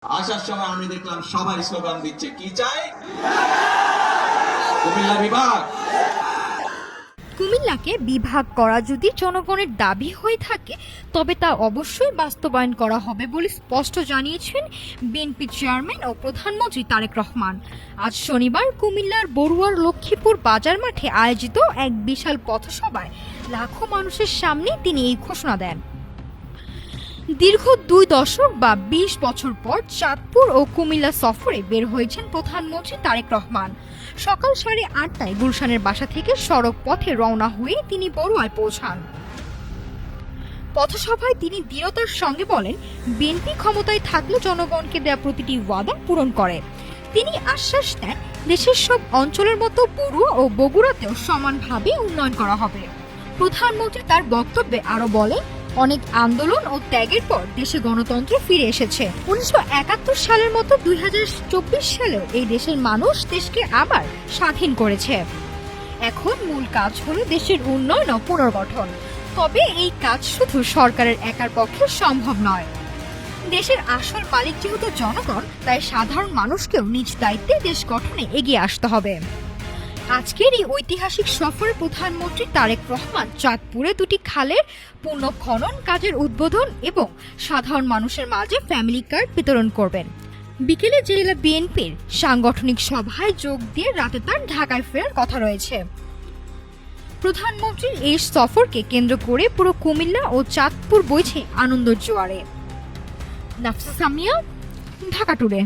আসার সময় আমি দেখলাম সবাই স্লোগান দিচ্ছে, কি চাই? কুমিল্লা বিভাগ। কুমিল্লাকে বিভাগ করা যদি জনগণের দাবি হয়ে থাকে তবে তা অবশ্যই বাস্তবায়ন করা হবে বলে স্পষ্ট জানিয়েছেন বিএনপি চেয়ারম্যান ও প্রধানমন্ত্রী তারেক রহমান। আজ শনিবার কুমিল্লার বড়ুয়ার লক্ষ্মীপুর বাজার মাঠে আয়োজিত এক বিশাল পথসভায় লাখো মানুষের সামনে তিনি এই ঘোষণা দেন। দীর্ঘ 2 দশক বা 20 বছর পর চাঁদপুর ও কুমিল্লা সফরে বের হয়েছেন প্রধানমন্ত্রী তারেক রহমান। সকাল 8:30টায় গুলশানের বাসা থেকে সড়ক পথে রওনা হয়ে তিনি বড়ুয়ায় পৌঁছান। পথসভায় তিনি দৃঢ়তার সঙ্গে বলেন, বিএনপি ক্ষমতায় থাকলে জনগণকে দেওয়া প্রতিটি ওয়াদা পূরণ করে। তিনি আশ্বাস দেন, দেশের সব অঞ্চলের মতো বড়ুয়া ও বগুড়াতেও সমানভাবে উন্নয়ন করা হবে। প্রধানমন্ত্রী তার বক্তব্যে আরো বলেন, অনেক আন্দোলন ও ত্যাগের পর দেশে গণতন্ত্র ফিরে এসেছে। 1971 সালের মতো 2024 সালেও এই দেশের মানুষ দেশকে আবার স্বাধীন করেছে। এখন মূল কাজ হলো দেশের উন্নয়ন ও পুনর্গঠন। তবে এই কাজ শুধু সরকারের একার পক্ষে সম্ভব নয়। দেশের আসল মালিক যেহেতু জনগণ, তাই সাধারণ মানুষকেও নিজ দায়িত্বে দেশ গঠনে এগিয়ে আসতে হবে। আজকের এই ঐতিহাসিক সফরে প্রধানমন্ত্রী তারেক রহমান চাঁদপুরে 2টি খালের পুনঃখনন কাজের উদ্বোধন এবং সাধারণ মানুষের মাঝে ফ্যামিলি কার্ড বিতরণ করবেন। বিকেলে জেলা বিএনপির সাংগঠনিক সভায় যোগ দিয়ে রাতে তার ঢাকায় ফেরার কথা রয়েছে। প্রধানমন্ত্রীর এই সফরকে কেন্দ্র করে পুরো কুমিল্লা ও চাঁদপুর বইছে আনন্দের জোয়ারে। নাফসা সামিয়া, ঢাকা টুডে।